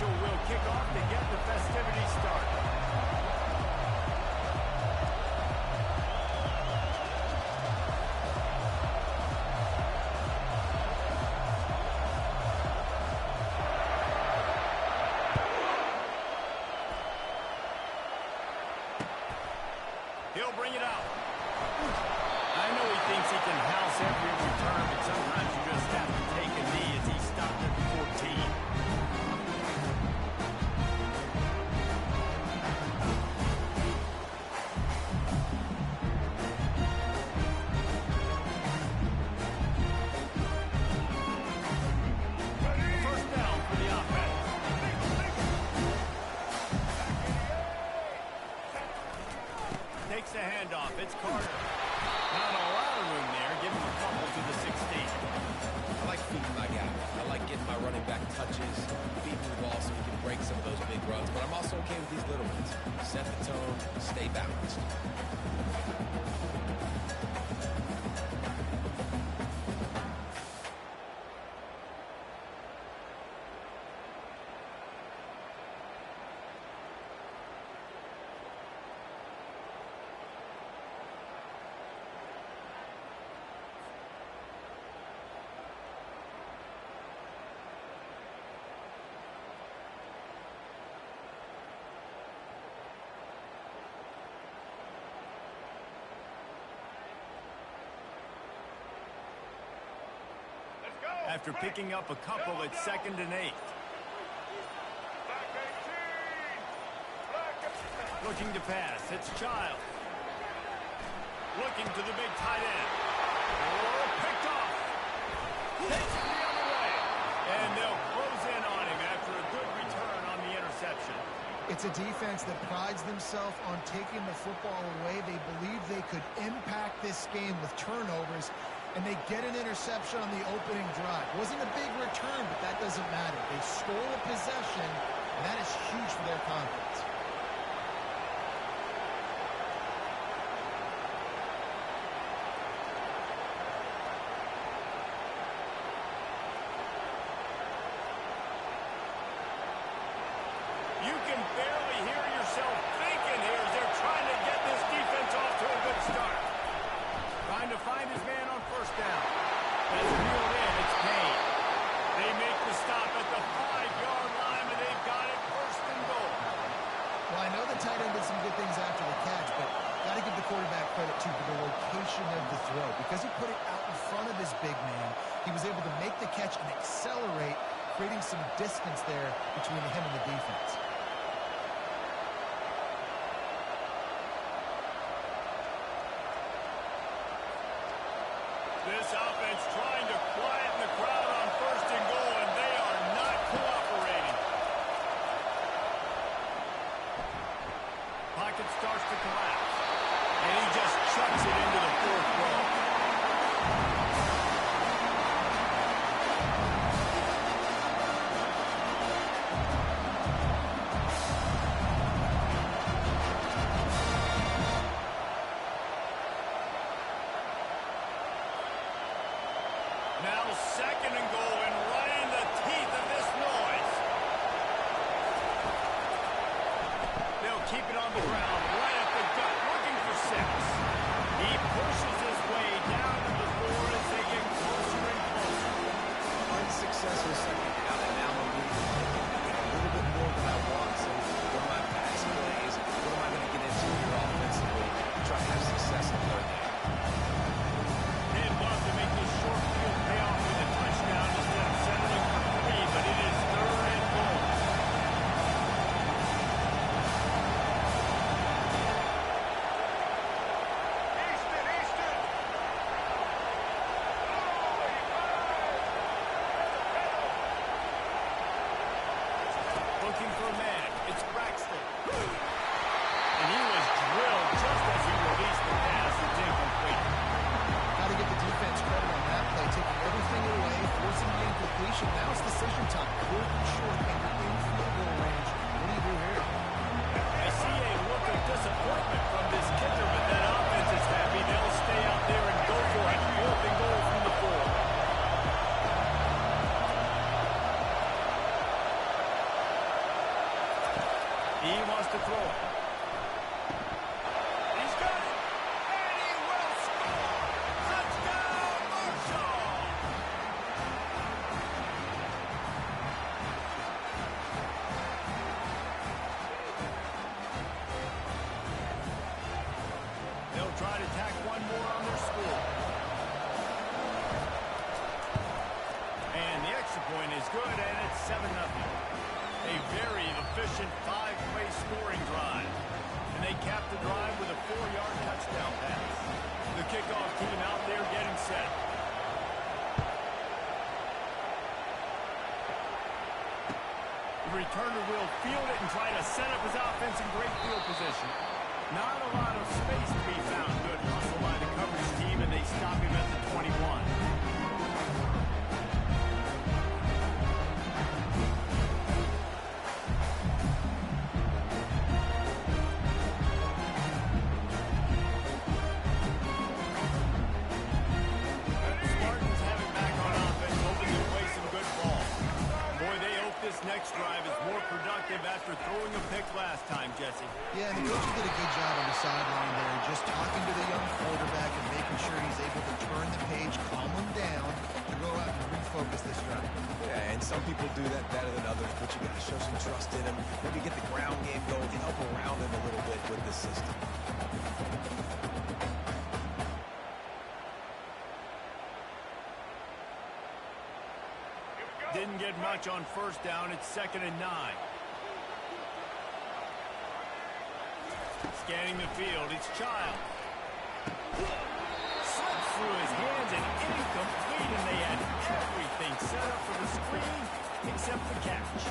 official will kick off to get the festivities started. He'll bring it out. I know he thinks he can house every return, but sometimes you just have to take a knee as he stopped at the 14. First down for the offense. Takes the handoff. It's Carter. Not a lot of room there. Give him a couple to the 16. I like feeding my guy. I like getting my running back touches, feeding the ball so he can break some of those big runs. But I'm also okay with these little ones. Set the tone, stay balanced. After picking up a couple at 2nd and 8. Looking to pass. It's Child. Looking to the big tight end. Oh, picked off. Takes it the other way. And they'll close in on him after a good return on the interception. It's a defense that prides themselves on taking the football away. They believe they could impact this game with turnovers, and they get an interception on the opening drive. Wasn't a big return, but that doesn't matter. They stole a possession, and that is huge for their confidence. You can barely hear yourself thinking here as they're trying to get this defense off to a good start. Trying to find his man on first down. As reeled in, it's Payne. They make the stop at the 5-yard line, and they've got it 1st and goal. Well, I know the tight end did some good things after the catch, but got to give the quarterback credit, too, for the location of the throw. Because he put it out in front of his big man, he was able to make the catch and accelerate, creating some distance there between him and the defense. This offense trying to quieten the crowd on 1st and goal, and they are not cooperating. Pocket starts to collapse, and he just chucks it into the 4th row. Now 2nd and goal, and right in the teeth of this noise. They'll keep it on the ground, right at the gut, looking for 6. He pushes his way down to the 4 as they get closer and closer. Unsuccessful second down, and now I'm a little bit more than I want. So what are my pass plays? What am I going to get into here offensively to try to have success in 3rd down? They'd love to make this short field pay off with a touchdown instead of settling for 3, but it is 3rd and goal. Looking for a man. It's Braxton. And he was drilled just as he released the pass. It's incomplete. Got to give the defense credit on that play, taking everything away, forcing the incompletion. Now it's decision time. 4th and short, and you're in field goal range. What do you do here? I see a look of disappointment from this kicker, but that offense is happy. They'll stay out there and go for it. 4th and goal from the 4. 4 He wants to throw it. He's got it. And he will score. Touchdown, Marshall. They'll try to tack one more on their score. And the extra point is good, and it's 7-0. A very efficient 5-play scoring drive. And they cap the drive with a 4-yard touchdown pass. The kickoff team out there getting set. The returner will field it and try to set up his offense in great field position. Not a lot of space to be found. Good hustle by the coverage team, and they stop him at the 21. Next drive is more productive after throwing a pick last time, Jesse. Yeah, and the coaches did a good job on the sideline there, just talking to the young quarterback and making sure he's able to turn the page, calm him down, to go out and refocus this drive. Yeah, and some people do that better than others, but you got to show some trust in him. Maybe get the ground game going, help around him a little bit with the system. Didn't get much on first down. It's 2nd and 9. Scanning the field. It's Child. Slips through his hands and incomplete, and they had everything set up for the screen except the catch.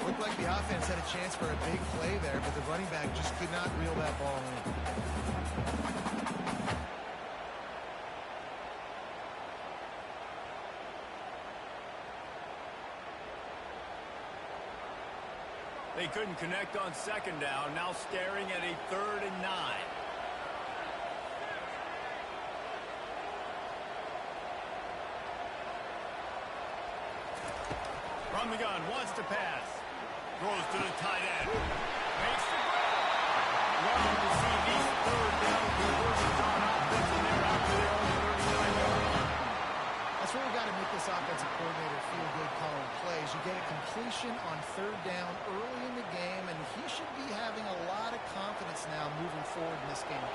Looked like the offense had a chance for a big play there, but the running back just could not reel that ball in. They couldn't connect on 2nd down. Now staring at a 3rd and 9. From the gun, wants to pass. Throws to the tight end. Makes the grab. Loving to see these 3rd down conversions on offense, and they're out to their own 39-yard line. That's where we got to make this offensive coordinator feel good calling plays. You get a completion on 3rd down early in the game, and he should be having a lot of confidence now moving forward in this game.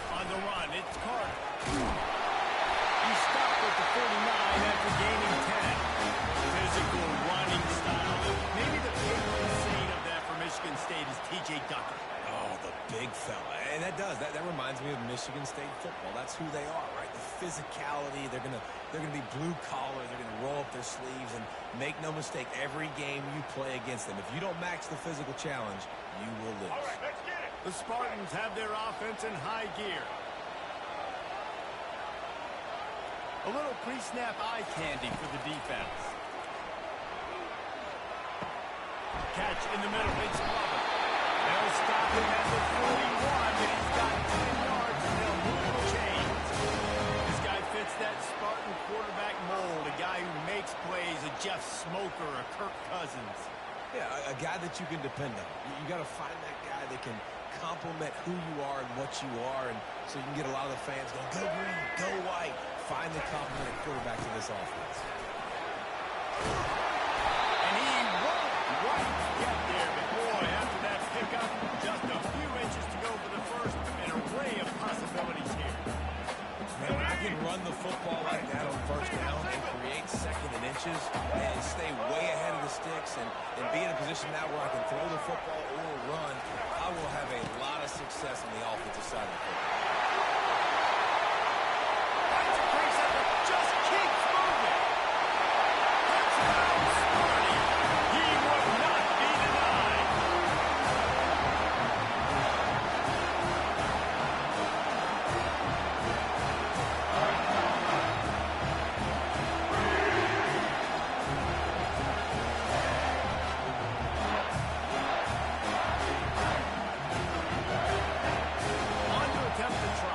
On the run, it's Carter. He stopped at the 39 after gaining 10. Physical running style. Maybe the big insane of that for Michigan State is T.J. Ducker. Oh, the big fella. And that reminds me of Michigan State football. That's who they are, right? The physicality. They're gonna be blue collar. They're gonna roll up their sleeves, and make no mistake, every game you play against them, if you don't match the physical challenge, you will lose. All right, let's get it. The Spartans have their offense in high gear. A little pre-snap eye candy for the defense. Catch in the middle. It's Glover. They'll stop him at the 41, but he's got 10 yards, and they'll move the chains. This guy fits that Spartan quarterback mold, a guy who makes plays, a Jeff Smoker, a Kirk Cousins. Yeah, a guy that you can depend on. You got to find that guy that can complement who you are and what you are, and so you can get a lot of the fans going, go green, go white. Find the complementary quarterback to this offense. And he won't quite get there, but boy, after that pickup, just a few inches to go for the first. An array of possibilities here. Man, when I can run the football like that on first down and create 2nd and inches and stay way ahead of the sticks and be in a position now where I can throw the football or run, I will have a lot of success on the offensive side of the football. Just keeps moving. Touchdown, Sparty. He would not be denied. On to attempt the try.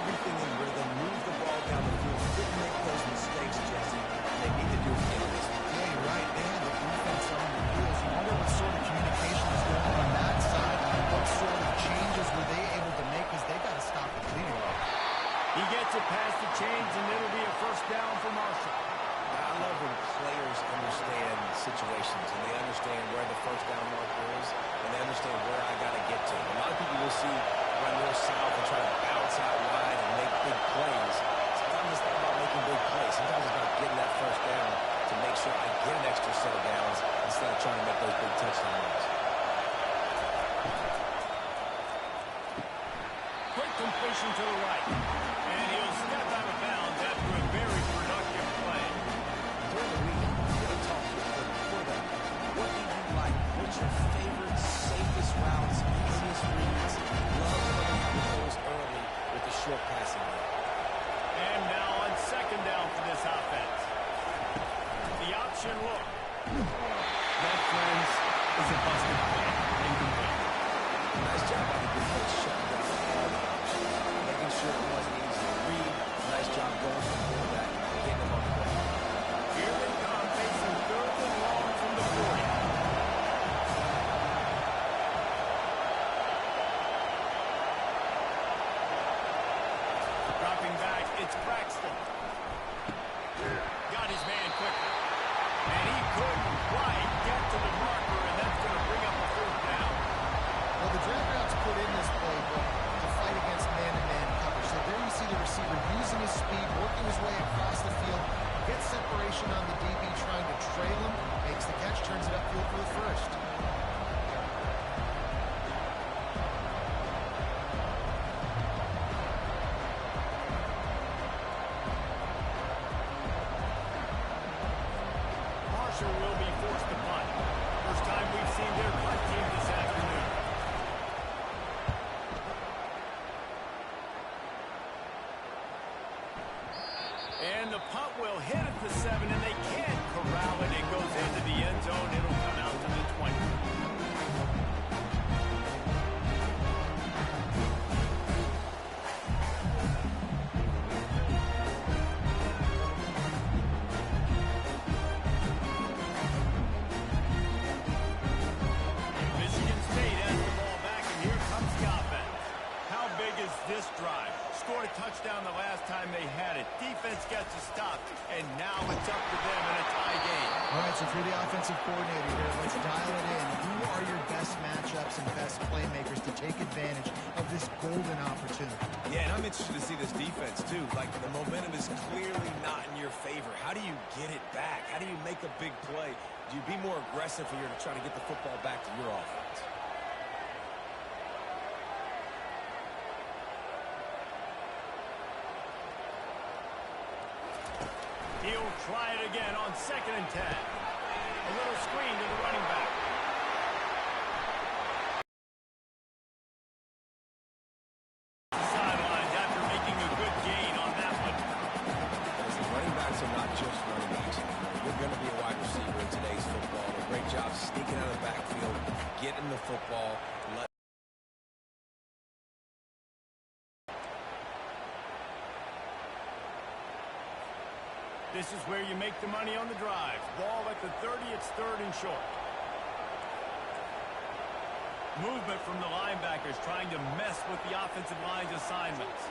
everything in rhythm, move the ball down the field, didn't make those mistakes, Jesse. They need to do it again this week. Yeah, you're right. They had the defense on the wheels. You wonder what sort of communication is going on that side. What sort of changes were they able to make, because they got to stop the bleeding. He gets it past the chains, and it'll be a first down for Marshall. I love when players understand situations and they understand where the first down marker is and they understand where I got to get to. A lot of people will see run north south and try to bounce out wide and make big plays. Sometimes it's not about making big plays. Sometimes it's about getting that first down to make sure I get an extra set of downs instead of trying to make those big touchdown runs. Quick completion to the right. And he'll step out of bounds after a very productive play. During the week, I'm going to talk to you before that. What do you like? What's your favorite, safest routes, easiest reads? Love coming out of those early with the short passing game. And now on second down for this offense. The option look. That, friends, is a busted play. Incomplete. Nice job on the defense shutting down all the options. Making sure it wasn't easy to read. Nice job going from quarterback and getting him on the ground. Here they come, facing third and long from the 40. Dropping back, it's Braxton. Got his man quickly. And he couldn't quite get to the marker, and that's going to bring up a fourth down. Well, the drag routes put in this playbook to fight against man-to-man coverage. So there you see the receiver using his speed, working his way across the field, gets separation on the DB trying to trail him, makes the catch, turns it upfield for the first. Marshall will be forced to punt. First time we've seen their punt team this afternoon. And the punt will hit at the 7, and they can't corral it. It goes into the end zone. It'll come out to the 20. Michigan State has the ball back, and here comes the offense. How big is this drive? Scored a touchdown the last time they had it. Defense gets a stop, and now it's up to them in a tie game. All right, so if you're the offensive coordinator here, let's dial it in. Who are your best matchups and best playmakers to take advantage of this golden opportunity? Yeah, and I'm interested to see this defense, too. Like, the momentum is clearly not in your favor. How do you get it back? How do you make a big play? Do you be more aggressive here to try to get the football back to your offense? He'll try it again on 2nd and 10. A little screen to the running back. Sidelines after making a good gain on that one. Listen, running backs are not just running backs. You're going to be a wide receiver in today's football. A great job sneaking out of the backfield, getting the football. This is where you make the money on the drive. Ball at the 30, it's 3rd and short. Movement from the linebackers trying to mess with the offensive line's assignments.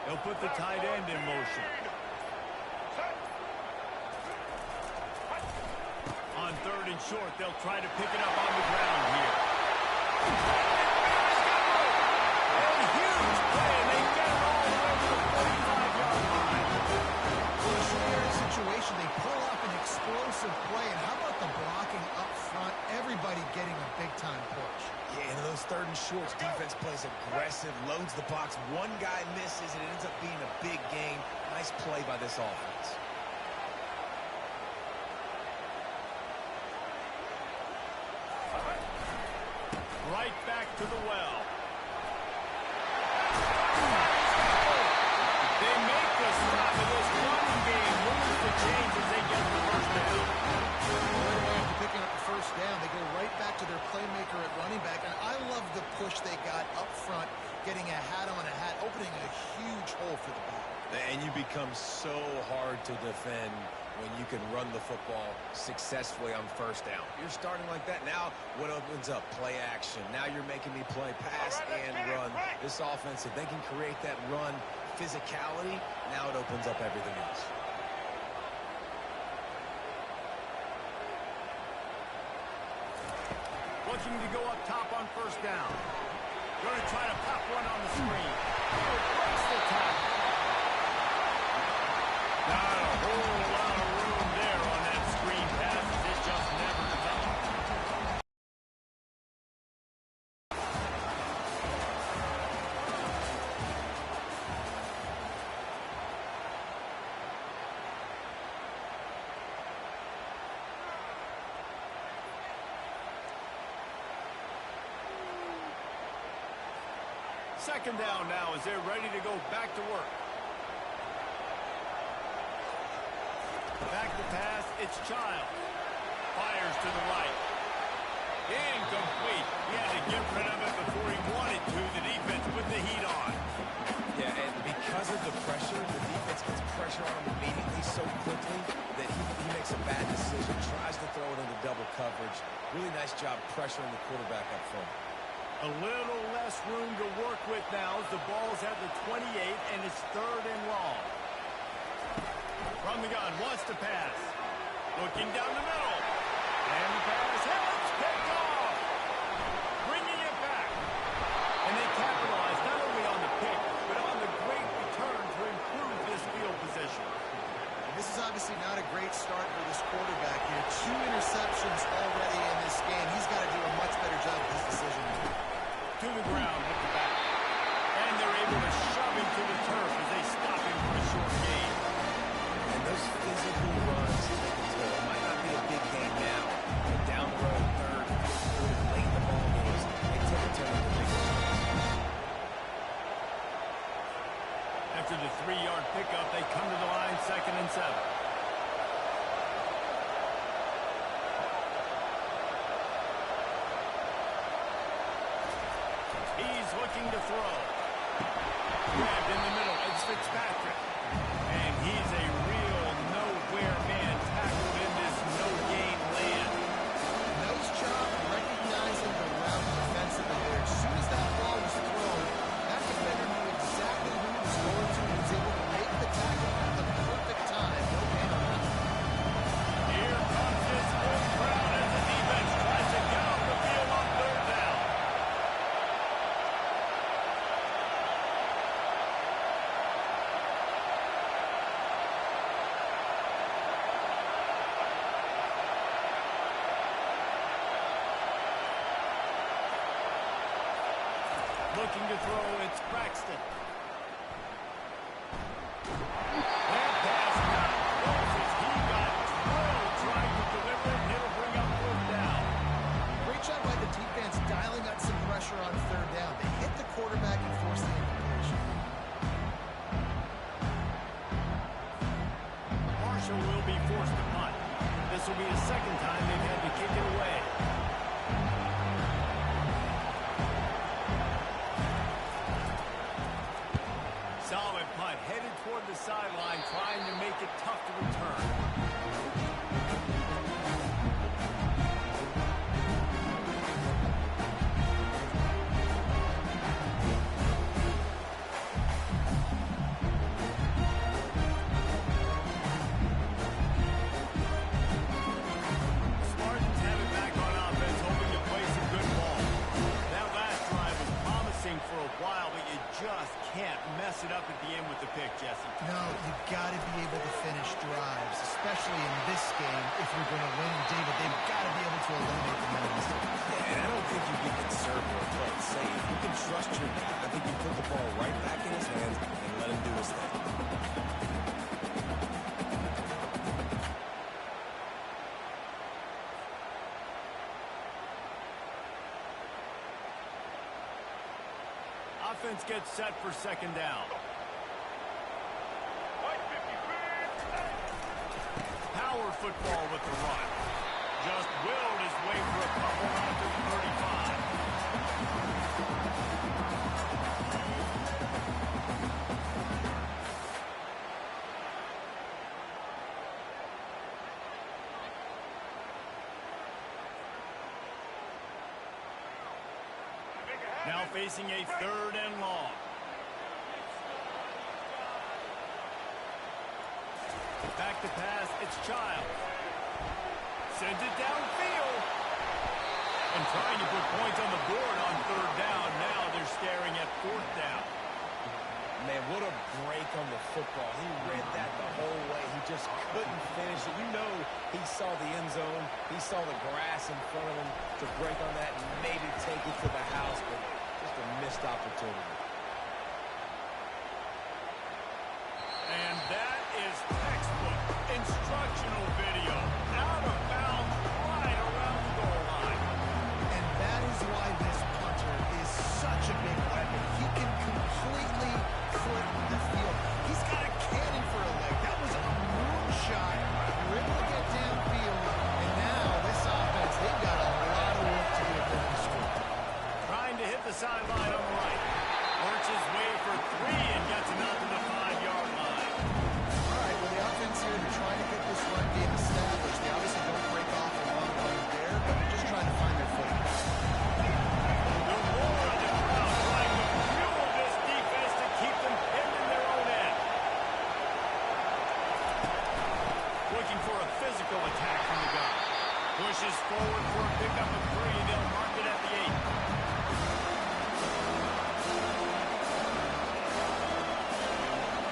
They'll put the tight end in motion. On 3rd and short, they'll try to pick it up on the ground here. And huge play, and they get it all the way to the 45-yard line. Well, a shared situation, they pull up an explosive play, and how about the blocking up front? Everybody getting a big-time push. Yeah, and those 3rd and shorts, defense plays aggressive, loads the box. One guy misses, and it ends up being a big gain. Nice play by this offense. Right back to the well. They make the stop of this running game. Moves the chains as they get the first down. Right away after picking up the first down, they go right back to their playmaker at running back. And I love the push they got up front, getting a hat on a hat, opening a huge hole for the ball. And you become so hard to defend when you can run the football successfully on first down. You're starting like that. Now what opens up? Play action. Now you're making me play pass and run. This offense, if they can create that run physicality, now it opens up everything else. Looking to go up top on first down. Going to try to pop one on the screen. Oh, breaks the tackle. Not a whole lot of room there on that screen pass. It just never developed. Second down now as they're ready to go back to work. Back to pass, it's Child. Fires to the right. Incomplete. He had to get rid of it before he wanted to. The defense put the heat on. Yeah, and because of the pressure, the defense gets pressure on him immediately so quickly that he makes a bad decision, tries to throw it into double coverage. Really nice job pressuring the quarterback up front. A little less room to work with now as the ball's at the 28 and it's 3rd and long. From the gun, wants to pass. Looking down the middle. And the pass, and it's picked off. Bringing it back. And they capitalize not only on the pick, but on the great return to improve this field position. This is obviously not a great start for this quarterback here. 2 interceptions already in this game. He's got to do a much better job with his decision. To the ground with the back. And they're able to shove him to the turf as they stop him for a short gain. And those physical runs take a toll. It might not be a big game now, but down the road, 3rd, 4th, late in the ball games, they take a toll in the big games. After the 3-yard pickup, they come to the line 2nd and 7. He's looking to throw. Grabbed in the middle. It's Fitzpatrick. And he's a real nowhere man tackled in this no-gain land. Nose job recognizing the route defensively there. As soon as that ball was thrown, that defender knew exactly who he was going to. He was able to make the tackle at the perfect time. No gain on that. Here comes this full crowd as the defense tries to get off the field on 3rd down. Looking to throw, it's Braxton. That pass not close as he got drilled trying to deliver it, and it'll bring up 4th down. Great job by the defense dialing up some pressure on 3rd down. They hit the quarterback and forced the incompletion. Marshall will be forced to punt. This will be the 2nd time they've had to kick it away. Solid punt, headed toward the sideline, trying to make it tough to return. Spartans have it back on offense, hoping to play some good ball. That last drive was promising for a while, but you just can't mess it up at the end with the pick, Jesse. No, you've got to be able to finish drives, especially in this game if you're going to win. And David, they've got to be able to eliminate the moments. Yeah, and I don't think you get conservative or play it safe. You can trust your guy. I think you put the ball right back in his hands and let him do his thing. Offense gets set for 2nd down. Power football with the run. Just willed his way for a couple out to the 35. Now facing a 3rd and long. Back to pass, it's Child. Sends it downfield. And trying to put points on the board on 3rd down. Now they're staring at 4th down. Man, what a break on the football. He read that the whole way. He just couldn't finish it. You know he saw the end zone. He saw the grass in front of him to break on that and maybe take it to the house, but just a missed opportunity. And that is textbook instructional video. Out of bounds right around the goal line. And that is why this punter is such a big weapon. He can completely flip the field. He's got a cannon for a leg. That was a moonshot. We're able to get downfield. And now this offense, they've got a lot of work to do if they're going to score. Trying to hit the sideline on the right. Works his way for 3 and gets it out to the 5-yard line. All right, well, the offense here, they're trying to get this run game established. They obviously don't break off a long run there, but they're just trying to find their footing. The roar of the crowd trying to fuel this defense to keep them pinned in their own end. Looking for a physical attack from the gun. Pushes forward for a pickup of 3. They'll mark it at the 8.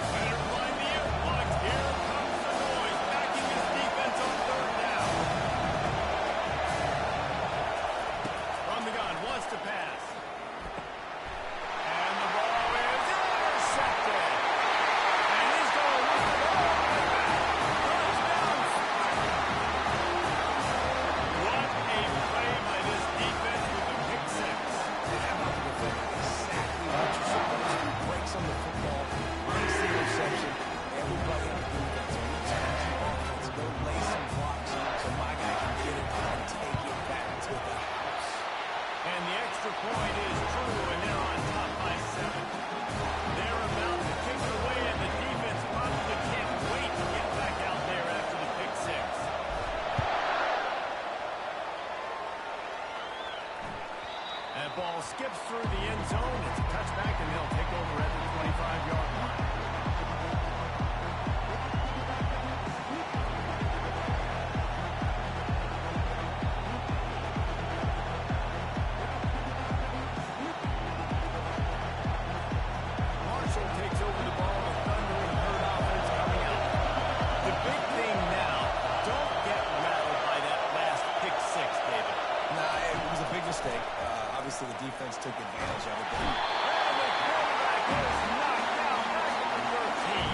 Better find the influx. Here comes the noise, backing his defense on 3rd down. From the gun, wants to pass. And the ball is intercepted. And he's going to lose it all the way back. Touchdown. What a play by this defense with the pick 6. And how about the defender? Exactly what you're supposed to do. Breaks on the football, breaks the interception. Everybody on the defense, on each offense, go lay some blocks so my guy can get it and take it back to the house. And the extra point is true, and they're on top by 7. They're about to kick it away, and the defense probably can't wait to get back out there after the pick 6. That ball skips through the end zone. It's a touchback, and they'll take over at the 25-yard line. Marshall takes over the ball. The thundering herd offense coming out. The big thing now, don't get rattled by that last pick 6, David. Nah, it was a big mistake. Obviously, the defense took advantage of it. And the quarterback is knocked down back at the 13.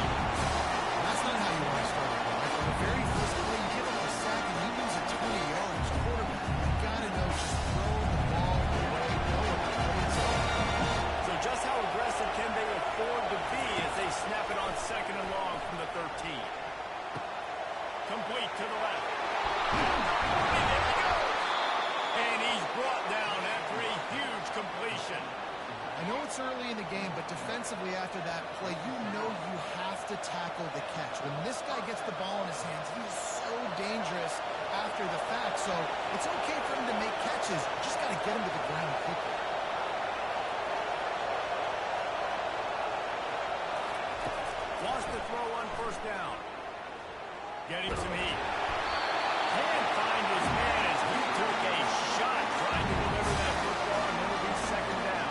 That's not how you want to start a ball. Like, on the very first play, you give up a sack and you lose a 20-yard quarterback. You got to know, just throw the ball away, know what the plays are. So just how aggressive can they afford to be as they snap it on 2nd and long from the 13? Complete to the left. And there he goes. And he's brought down after a huge completion. I know it's early in the game, but defensively after that play, you know you have to tackle the catch. When this guy gets the ball in his hands, he is so dangerous after the fact. So it's okay for him to make catches. You just got to get him to the ground quickly. Lost the throw on 1st down. Getting some heat. Can't find his man as he took a shot trying to deliver that football, and it'll be 2nd down.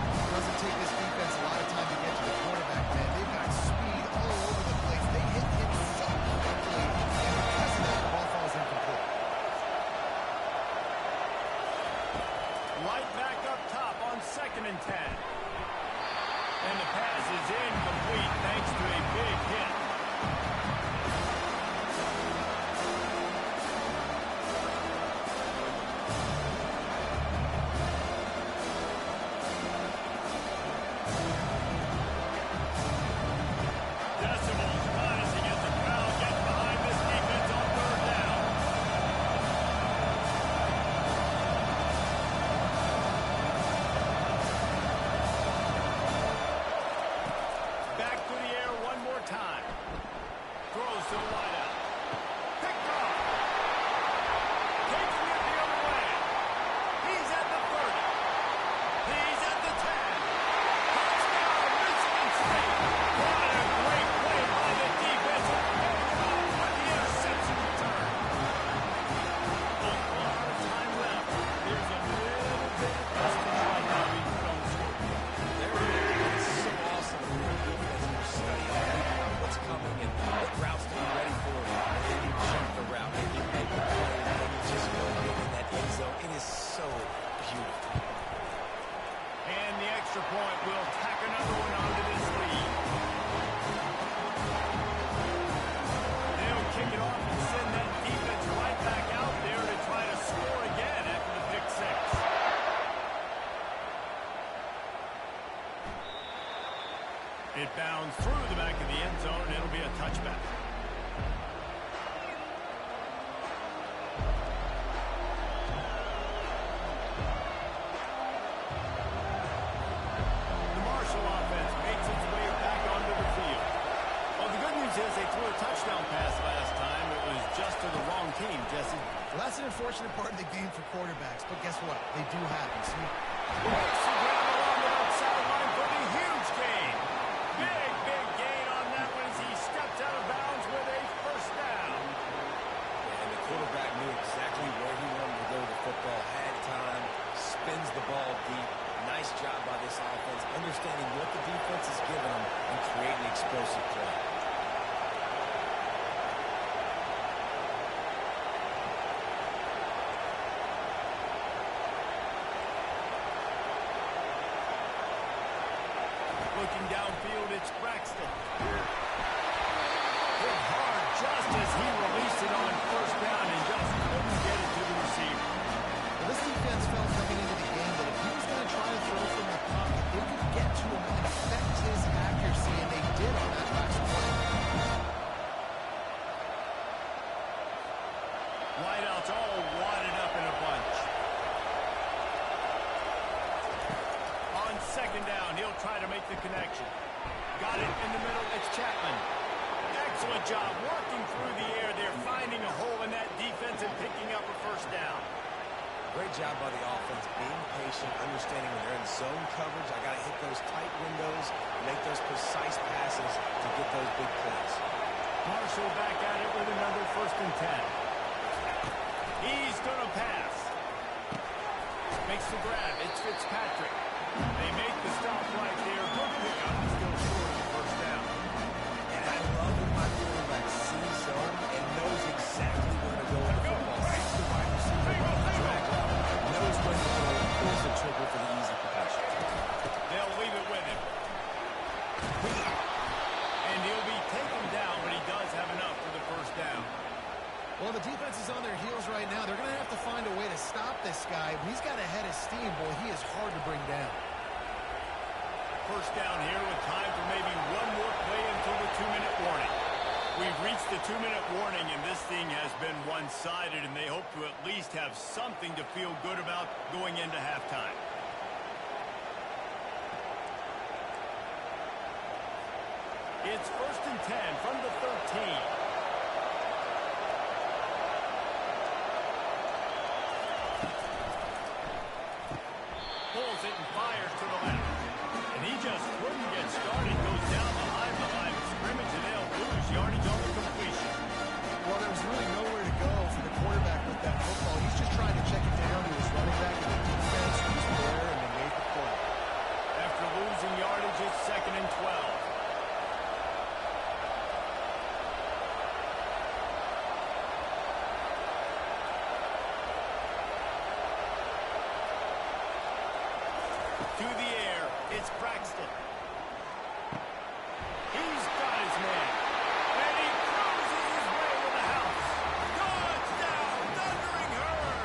It doesn't take this defense a lot of time to get to the quarterback, man. They've got speed all over the place. They hit him so quickly, and because of that, the ball falls incomplete. Right back up top on 2nd and 10. And the pass is incomplete thanks to a big hit. Decimals rising as the crowd gets behind this defense on 3rd down. Back to the air one more time. Throws extra point will tack another one onto this lead. They'll kick it off and send that defense right back out there to try to score again after the pick six. It bounds through the back of the end zone, and it'll be a touchback. The Marshall offense makes its way back onto the field. Well, the good news is they threw a touchdown pass last time. It was just to the wrong team, Jesse. Well, that's an unfortunate part of the game for quarterbacks, but guess what? They do happen. See? Makes the grab along the outside line for the huge gain. Big gain on that one as he stepped out of bounds with a first down. And the quarterback knew exactly where he wanted to go with the football, had time, spins the ball deep. Nice job by this offense, understanding what the defense is giving them and creating explosive play. Looking downfield, it's Braxton. Hit hard just as he released it on first down and just couldn't get it to the receiver. Well, this defense felt coming into the game that if he was going to try to throw from the pocket, they could get to him and affect his accuracy, and they did on that last play. Wideouts all wadded up in a bunch. On second down, he'll try to make the connection. Got it in the middle, it's Chapman. Excellent job working through the air there, finding a hole in that defense and picking up a first down. Great job by the offense, being patient, understanding when they're in zone coverage, I got to hit those tight windows, make those precise passes to get those big plays. Marshall back at it with another 1st and 10. He's going to pass. Makes the grab. It's Fitzpatrick. They make the stop right there. Good pickup. Still short of the first down. And I love when my quarterback sees zone and knows exactly where to go in the football. Sees the wide receiver on the track, knows when to throw, pulls the trigger for the easy completion. They'll leave it with him. And he'll be taken down, but he does have enough for the first down. Well, the defense is on their heels right now. They're going to have to find a way to stop this guy. When he's got a head of steam, boy, he is hard to bring down. First down here with time for maybe one more play until the 2-minute warning. We've reached the 2-minute warning, and this thing has been one-sided, and they hope to at least have something to feel good about going into halftime. It's 1st and 10 from the 13. Pulls it and fires to the left. And he just couldn't get started. Goes down behind the line of scrimmage, and they'll lose yardage on the completion. Well, there was really nowhere to go for the quarterback with that football. He's just trying to check it down to his running back, and the defense was there, and they made the play. After losing yardage, it's 2nd and 12. To the air, it's Braxton. He's got his man. And he cruises his way to the house. Touchdown, Thundering Herd.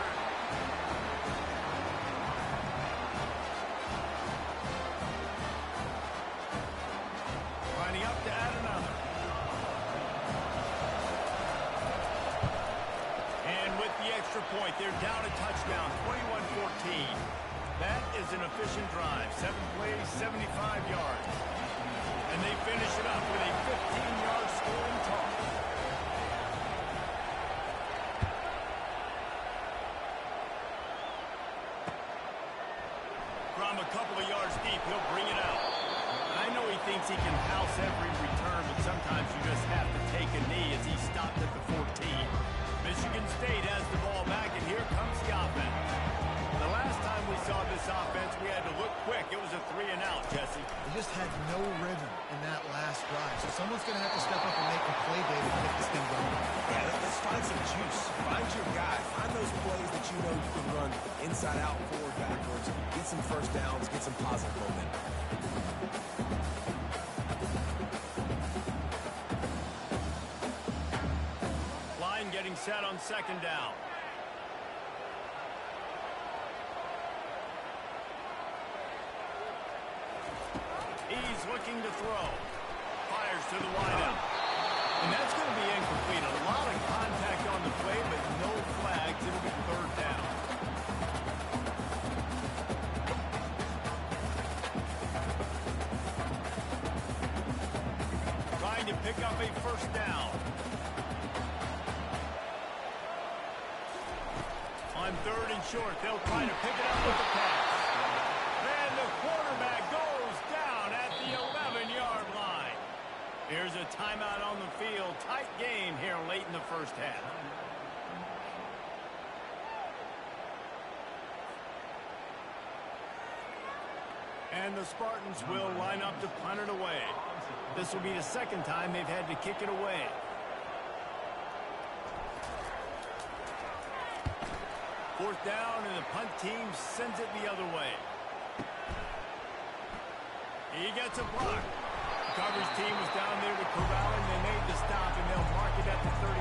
Lining up to add another. And with the extra point, they're down a touchdown, 21-14. That is an efficient drive. 7 plays, 75 yards. And they finish it up with a 15-yard scoring toss. From a couple of yards deep, he'll bring it out. I know he thinks he can house every return, but sometimes you just have to take a knee as he stopped at the 14. Michigan State has the ball back, and here comes the offense. The last time we saw this offense, we had to look quick. It was a 3-and-out, Jesse. They just had no rhythm in that last drive. So someone's going to have to step up and make a play, David, to get this thing going. Yeah, let's find some juice. Find your guy. Find those plays that you know you can run inside out, forward, backwards. Get some first downs. Get some positive momentum. Line getting set on second down. He's looking to throw. Fires to the wideout. And that's going to be incomplete. A lot of contact on the play, but no flags. It'll be third down. Trying to pick up a first down. On third and short, they'll try to pick it up with the pass. And the quarterback goes down at the 11-yard line. Here's a timeout on the field. Tight game here late in the first half. And the Spartans will line up to punt it away. This will be the second time they've had to kick it away. Fourth down, and the punt team sends it the other way. He gets a block. The coverage team was down there to corral him. They made the stop, and they'll mark it at the 39.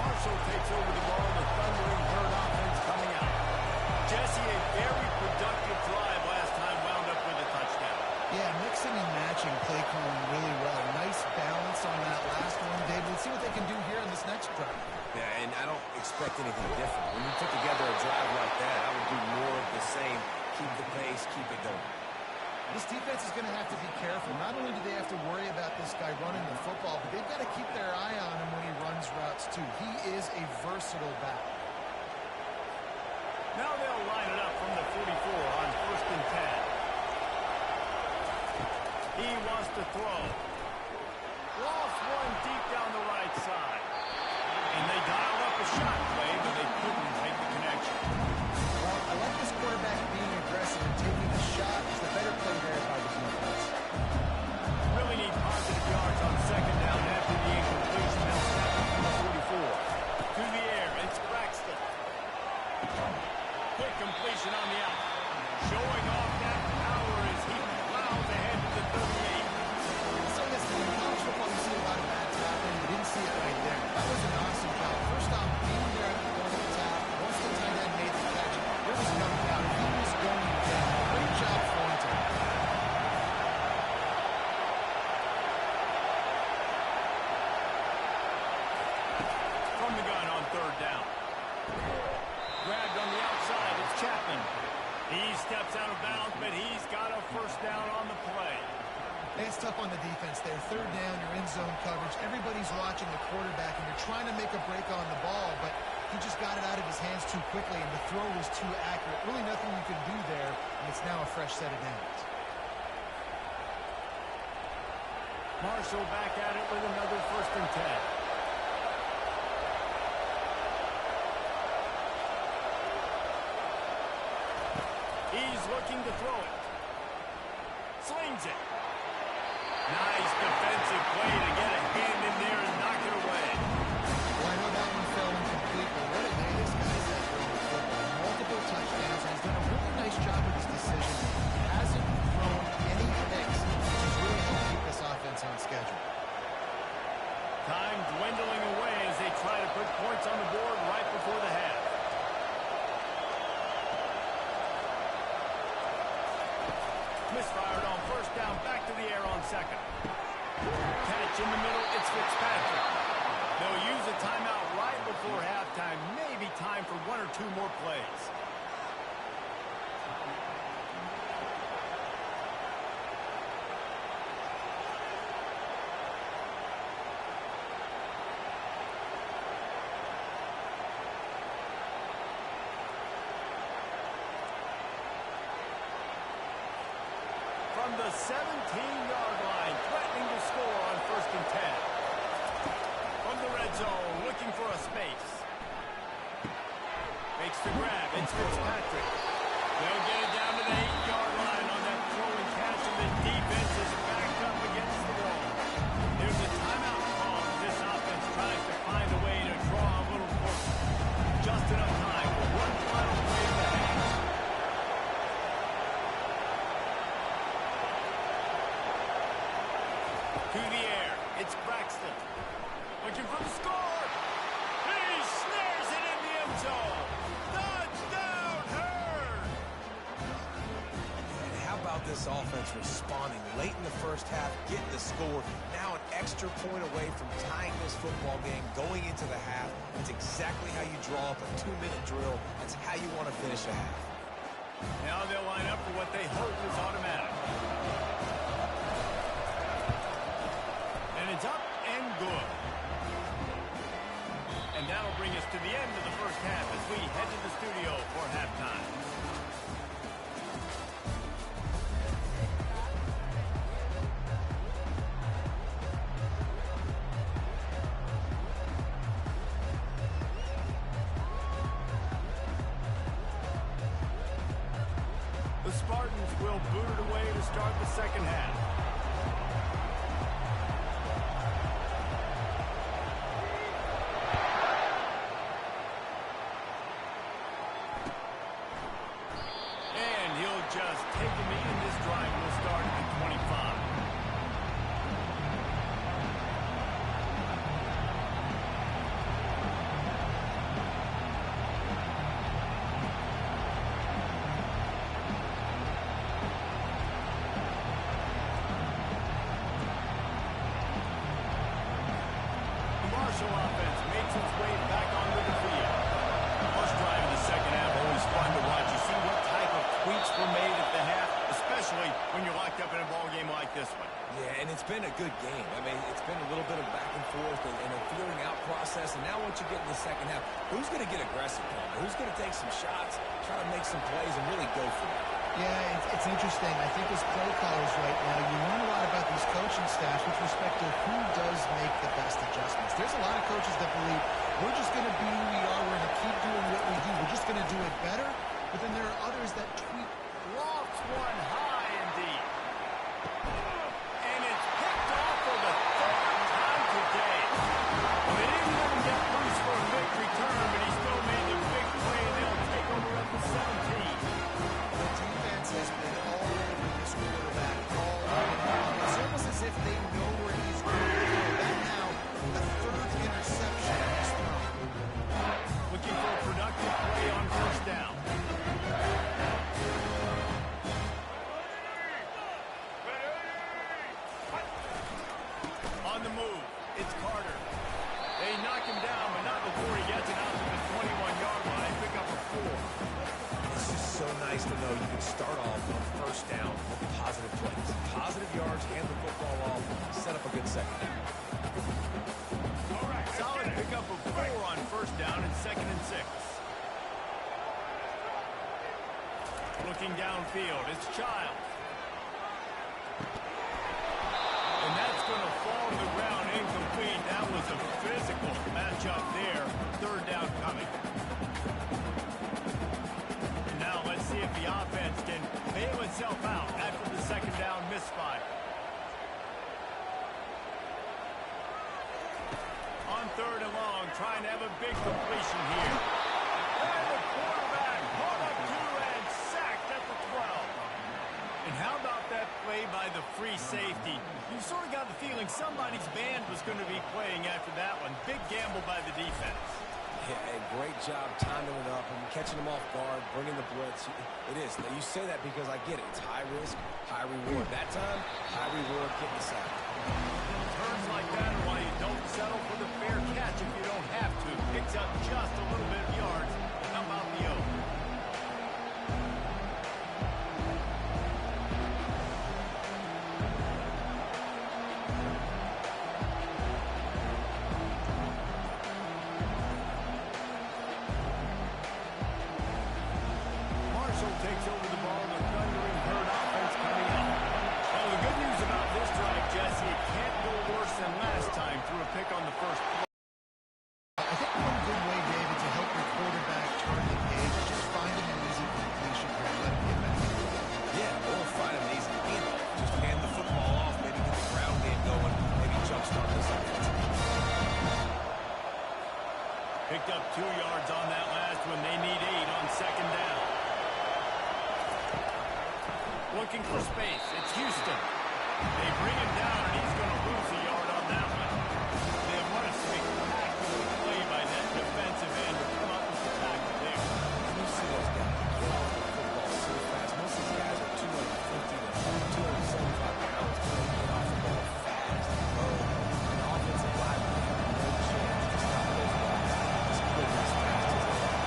Marshall takes over the ball. The thundering herd offense coming out. Jesse, a very productive drive last time, wound up with a touchdown. Yeah, mixing and matching play calling really well. Nice balance on that last one, David. Let's see what they can do here in this next drive. Yeah, and I don't expect anything different. When you put together a drive like that, I would do more of the same. Keep the pace, keep it going. This defense is going to have to be careful. Not only do they have to worry about this guy running the football, but they've got to keep their eye on him when he runs routes, too. He is a versatile back. Now they'll line it up from the 44 on first and 10. He wants to throw. Lost one deep down the right side. And they dialed up a shot play, but they couldn't make the connection. Well, I like this quarterback being aggressive and taking the shot. It's the better play there by the defense. Really need positive yards on second down after the incompletion. They'll snap it from the 44. To the air, it's Braxton. Quick completion on the out. Showing off that power as he plows ahead to the 38. So yes, in college football, you see a lot of bad tackling. You didn't see it right there. That was an awesome job. First off, being there at the point of attack. Once the tight end made the catch, there was no doubt he was going down. Great job throwing to him. From the gun on third down. Grabbed on the outside. It's Chapman. He steps out of bounds, but he's got a first down on the play. It's tough on the defense there. Third down, you're in zone coverage. Everybody's watching the quarterback, and you're trying to make a break on the ball, but he just got it out of his hands too quickly, and the throw was too accurate. Really nothing you can do there, and it's now a fresh set of downs. Marshall back at it with another first and 10. He's looking to throw it. Slings it. Nice defensive play to get a hand in there and knock it away. Well, I know that one fell incomplete, but what a day this guy's had throwing the football. Multiple touchdowns, and he's done a really nice job with his decision. He hasn't thrown any picks, which has really helped keep this offense on schedule. Time dwindling away as they try to put points on the board right before the half. Misfired on first down, back to the air on second. Catch in the 17-yard line, threatening to score on 1st and 10. From the red zone, looking for a space. Makes the grab. It's Fitzpatrick. They'll get it down to the 8-yard line on that throw and catch, and the defense is backed up against the wall. There's a timeout call as this offense tries to find a way to draw a little closer. Just enough time for one final play of the half. To the air. It's Braxton. Looking for the score. He snares it in the end zone. Touchdown, Herd! And how about this offense responding late in the first half, getting the score, now an extra point away from tying this football game, going into the half. That's exactly how you draw up a 2-minute drill. That's how you want to finish a half. Now they'll line up for what they hope is automatic. And it's up and good. And that'll bring us to the end of the first half as we head to the studio for halftime. The Spartans will boot it away to start the second half. And he'll just take a knee, and this drive will start at the 25. Marshall offense makes its way back onto the field. First drive of the second half, always fun to watch. You see what type of tweaks were made at the half, especially when you're locked up in a ball game like this one. Yeah, and it's been a good game. I mean, it's been a little bit of back and forth and a feeling out process. And now once you get in the second half, who's going to get aggressive, Palmer? Who's going to take some shots, try to make some plays, and really go for it? Yeah, it's interesting. I think as play callers right now, you learn a lot about these coaching staffs with respect to who does make the best adjustments. There's a lot of coaches that believe we're just going to be who we are. We're going to keep doing what we do. We're just going to do it better. But then there are others that tweak. Lofts one high indeed. And it's picked off for the third time today. Well, they didn't let him get loose for a big return, but he still made the big play, and they'll take over at the 17. The defense has been all over this quarterback all over. It's almost as if they know where he's going to go. That now, a third interception he's thrown. Looking for a productive play on first down. On the move, it's Carter. They knock him down, but not before he gets it out to the 21-yard line. Pick up a 4. It's just so nice to know you can start off on first down with positive plays. Positive yards, hand the football off, set up a good second half. Solid pickup of 4 on first down and 2nd and 6. Looking downfield, it's Child. And that's going to fall to the ground incomplete. That was a physical matchup there. Third down coming. And now let's see if the offense can bail itself out after the second down misfire. On third and long, trying to have a big completion here. And the quarterback caught up to and sacked at the 12. And how about that play by the free safety? You sort of got the feeling somebody's band was going to be playing after that one. Big gamble by the defense. Yeah, great job timing it up and catching them off guard, bringing the blitz. It is. Now, you say that because I get it. It's high risk, high reward. That time, high reward, getting the sack. Turns like that are why you don't settle for the fair catch if you don't have to. Picks up just a little bit of yards. How about the O? Marshall takes over the ball. The thundering Herd offense coming out. Oh, the picked up 2 yards on that last one. They need 8 on second down. Looking for space. It's Houston. They bring him down, and he's going to lose a yard on that one. Man, what a spectacular play by that defensive end to come up with the tackle there. You see those guys drop the football so fast. Most of these guys are 250 to 275 pounds. They get off the ball fast and low. And the offensive line have no chance to stop those guys as quick and as fast as they are.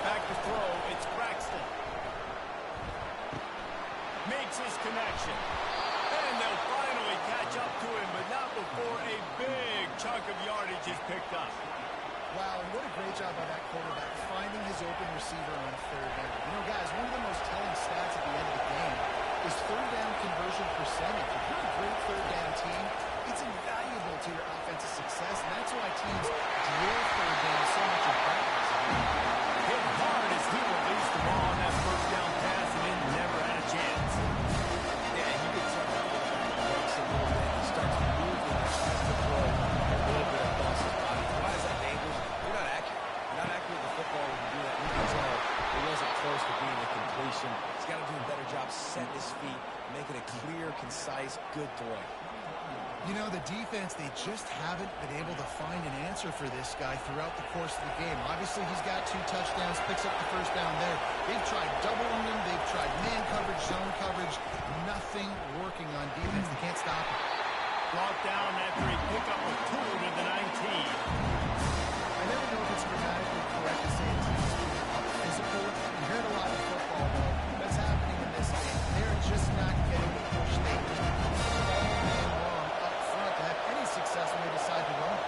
Back to throw, it's Braxton. Makes his connection. And they'll finally catch up to him, but not before a big chunk of yardage is picked up. Wow, and what a great job by that quarterback finding his open receiver on third down. You know, guys, one of the most telling stats at the end of the game is third down conversion percentage. If you're a great third down team, it's invaluable to your offensive success, and that's why teams drill third down so much in practice. Hit hard as he released the ball on that first down pass, and then never had a chance. Yeah, you can tell that breaks a little bit. He starts moving and tries to throw a little bit across his body. Why is that dangerous? You're not accurate. You're not accurate with the football when you do that. You can tell it wasn't close to being a completion. He's got to do a better job setting his feet, making a clear, concise, good throw. You know, the defense, they just haven't been able to find an answer for this guy throughout the course of the game. Obviously, he's got 2 touchdowns, picks up the first down there. They've tried doubling him. They've tried man coverage, zone coverage. Nothing working on defense. They can't stop him. Brought down after he picked up a 2 to the 19. I never know if it's grammatically correct to say a team's physical. You hear it a lot in football, though. That's happening in this game. They're just not getting the push they need all day long up front to have any success when they decide to run.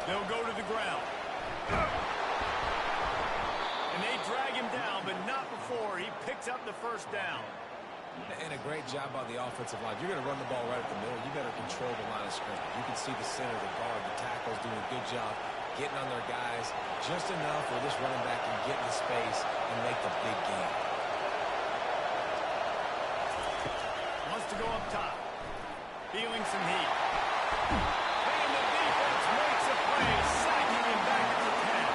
They'll go to the ground. And they drag him down, but not before he picks up the first down. And a great job by the offensive line. You're going to run the ball right at the middle. You better control the line of scrimmage. You can see the center, the guard, the tackles doing a good job getting on their guys just enough where this running back can get in the space and make the big game. Wants to go up top. Feeling some heat. And the defense makes a play, sacking him back at the 10.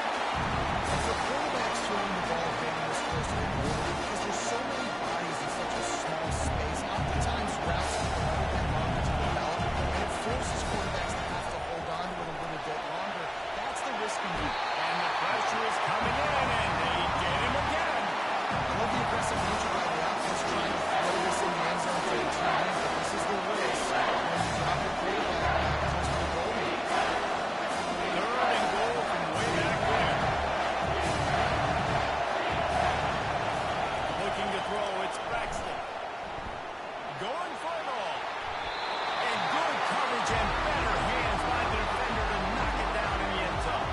For quarterbacks throwing the ball big in this first quarter, because there's so many bodies in such a small space, oftentimes routes take a little bit longer to develop, and it forces quarterbacks to have to hold on to it a little bit longer. That's the risk you need. And the pressure is coming in, and they get him again. I love the aggressive nature by the offense trying to throw this in the end zone for the team, but this is the race. When you drop your quarterback back close to the goal line. Third and goal from way back there. Looking to throw, it's Braxton. Going for it all. And good coverage and better hands by the defender to knock it down in the end zone.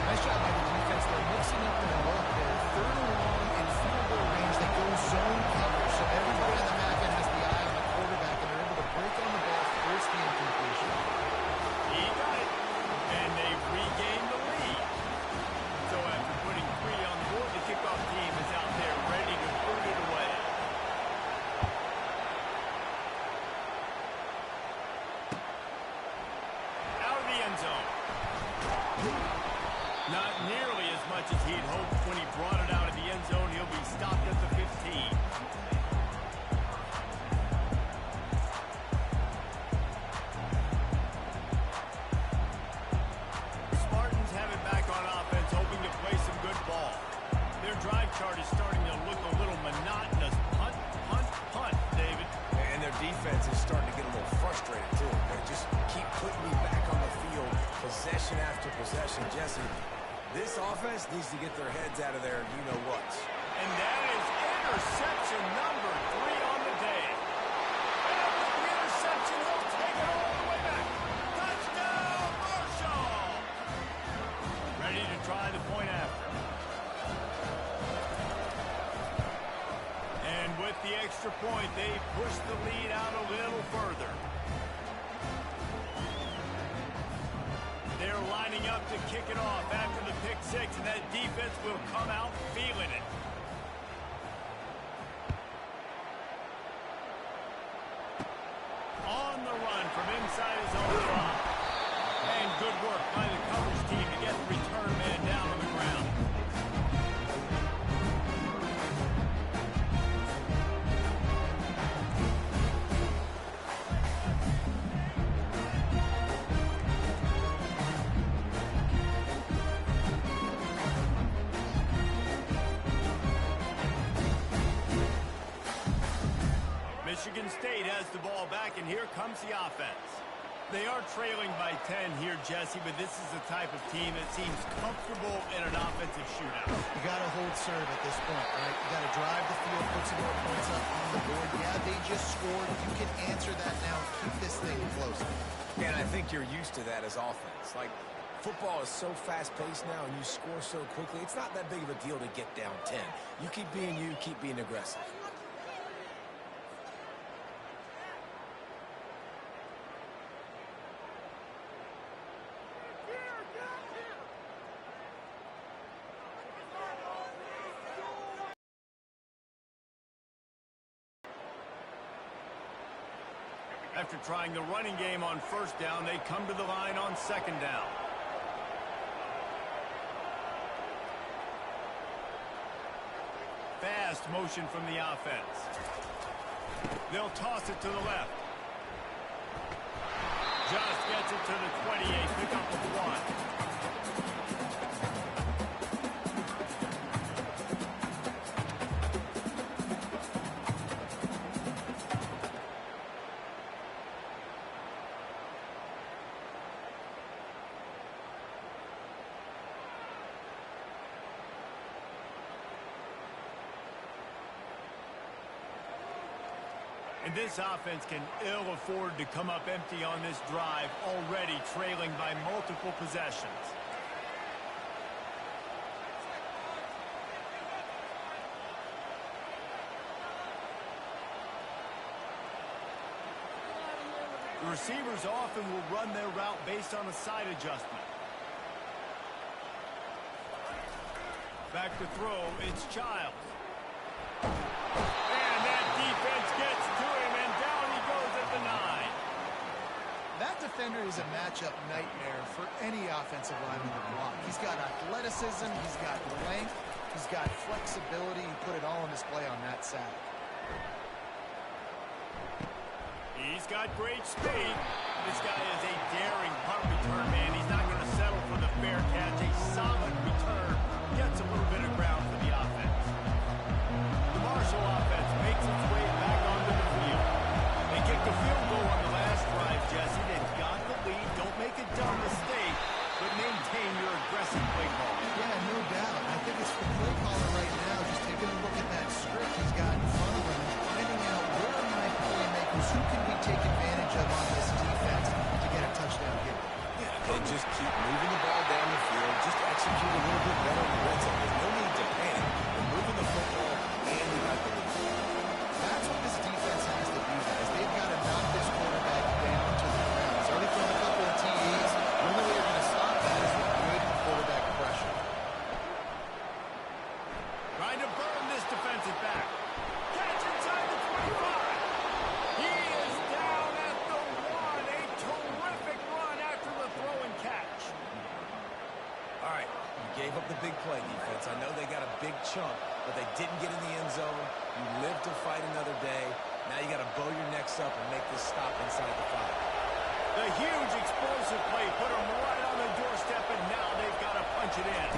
Nice job by the defense. They're mixing up their look there. Third and long in field goal range. They go zone coverage. So everybody on the back end has the eye on the quarterback, and they're able to break on the ball, force the incompletion. He got it. And they regained the lead. So after putting 3 on the board, the kickoff team is out there ready to put it away. Out of the end zone. Not nearly as much as he'd hoped when he brought it out of the end zone. He'll be stopped at the 15. Spartans have it back on offense, hoping to play some good ball. Their drive chart is starting to look a little monotonous. Punt, punt, punt, David. And their defense is starting to get a little frustrated, too. They just keep putting me back on the field, possession after possession. Jesse, this offense needs to get their heads out of there, you-know-what. And that is interception number 3 on the day. And with the interception, he'll take it all the way back. Touchdown, Marshall! Ready to try the point after. And with the extra point, they push the lead out a little further. to kick it off after the pick six, and that defense will come out feeling it. On the run from inside his own 5. And good work by the coverage team to get the return man down on the ground. Michigan State has the ball back, and here comes the offense. They are trailing by 10 here, Jesse, but this is the type of team that seems comfortable in an offensive shootout. You got to hold serve at this point, right? You got to drive the field, put some more points up on the board. Yeah, they just scored. You can answer that now and keep this thing close. And I think you're used to that as offense. Like, football is so fast-paced now, and you score so quickly, it's not that big of a deal to get down 10. You keep being you, keep being aggressive. After trying the running game on first down, they come to the line on second down. Fast motion from the offense. They'll toss it to the left. Just gets it to the 28, pick up of 1. And this offense can ill afford to come up empty on this drive, already trailing by multiple possessions. The receivers often will run their route based on a side adjustment. Back to throw, it's Childs. Defense gets to him, and down he goes at the 9. That defender is a matchup nightmare for any offensive lineman to block. He's got athleticism, he's got length, he's got flexibility. He put it all on display on that sack. He's got great speed. This guy is a daring punt return man. He's not going to settle for the fair catch. A solid return. Gets a little bit of ground for the offense. The Marshall offense makes its way back onto the field. They kicked a field goal on the last drive, Jesse. They've got the lead. Don't make a dumb mistake, but maintain your aggressive play call. Yeah, no doubt. I think it's the play caller right now just taking a look at that script he's got in front of him and finding out where are my playmakers, who can we take advantage of on this defense to get a touchdown here. Yeah, and just keep moving the ball down the field. Just execute a little bit better in the red zone. There's no need to panic. We're moving the football, and we got the lead. That's what this defense has to do, guys. They've got to knock this quarterback down to the ground. He's already thrown a couple of TDs. The only way you're going to stop that is with good quarterback pressure. Trying to burn this defensive back. Catch inside the 25. He is down at the 1. A terrific run after the throw and catch. All right, you gave up the big play defense. I know they got a big chunk, but they didn't get in the end zone. You live to fight another day. Now you got to bow your necks up and make this stop inside the 5. The huge explosive play put them right on the doorstep, and now they've got to punch it in.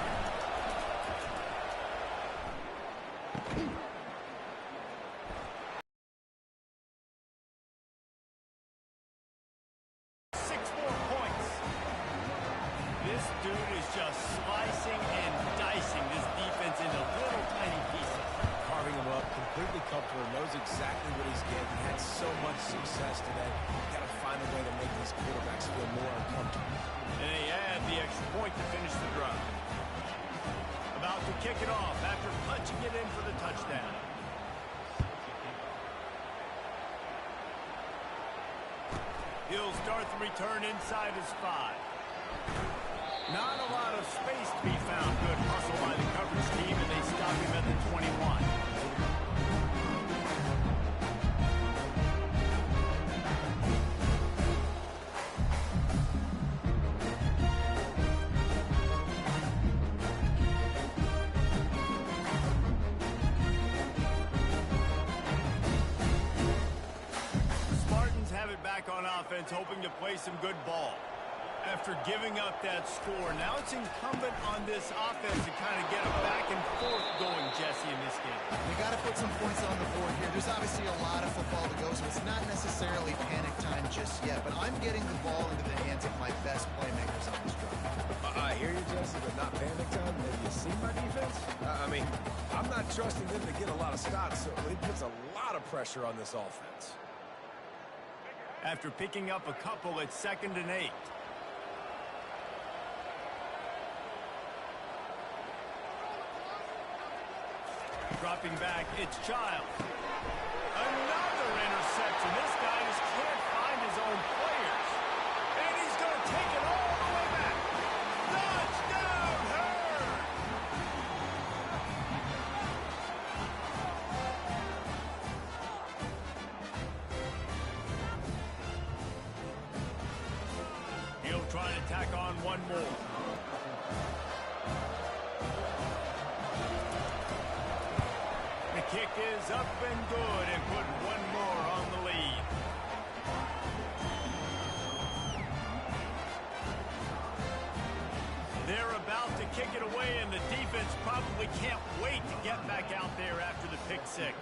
This dude is just slicing and dicing this defense into little tiny pieces. Carving him up, completely comfortable, knows exactly what he's getting. He had so much success today. Got to find a way to make these quarterbacks feel more uncomfortable. And they add the extra point to finish the drive. About to kick it off after punching it in for the touchdown. He'll start the return inside his 5. Not a lot of space to be found. Good hustle by the coverage team, and they stop him at the 21. Spartans have it back on offense, hoping to play some good ball. After giving up that score, now it's incumbent on this offense to kind of get a back and forth going, Jesse, in this game. They got to put some points on the board here. There's obviously a lot of football to go, so it's not necessarily panic time just yet. But I'm getting the ball into the hands of my best playmakers on this drive. I hear you, Jesse, but not panic time. Have you seen my defense? I mean, I'm not trusting them to get a lot of stops, so it puts a lot of pressure on this offense. After picking up a couple, it's 2nd and 8. Dropping back, it's Childs. Another interception. This guy just can't find his own players. And he's going to take it all the way back. Touchdown, Hurd! He'll try to tack on one more. Kick is up and good, and put one more on the lead. They're about to kick it away, and the defense probably can't wait to get back out there after the pick six.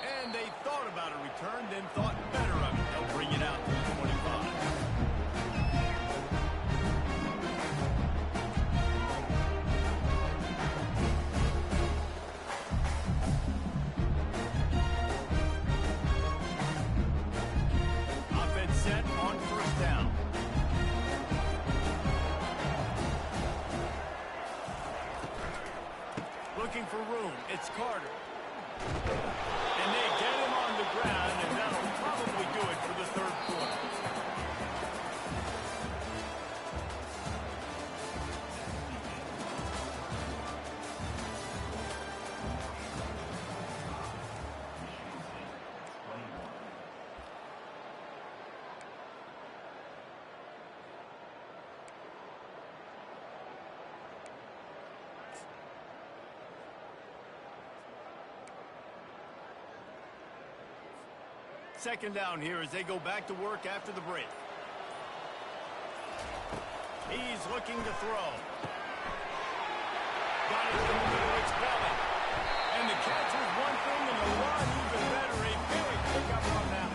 And they thought about a return, then thought better of it. They'll bring it out to the 25. Looking for room, it's Carter. And they get him on the ground, and that'll probably do it for the third quarter. Second down here as they go back to work after the break. He's looking to throw. Got it in the middle, it's belly. And the catch was one thing, and the run even better. A big pickup on that.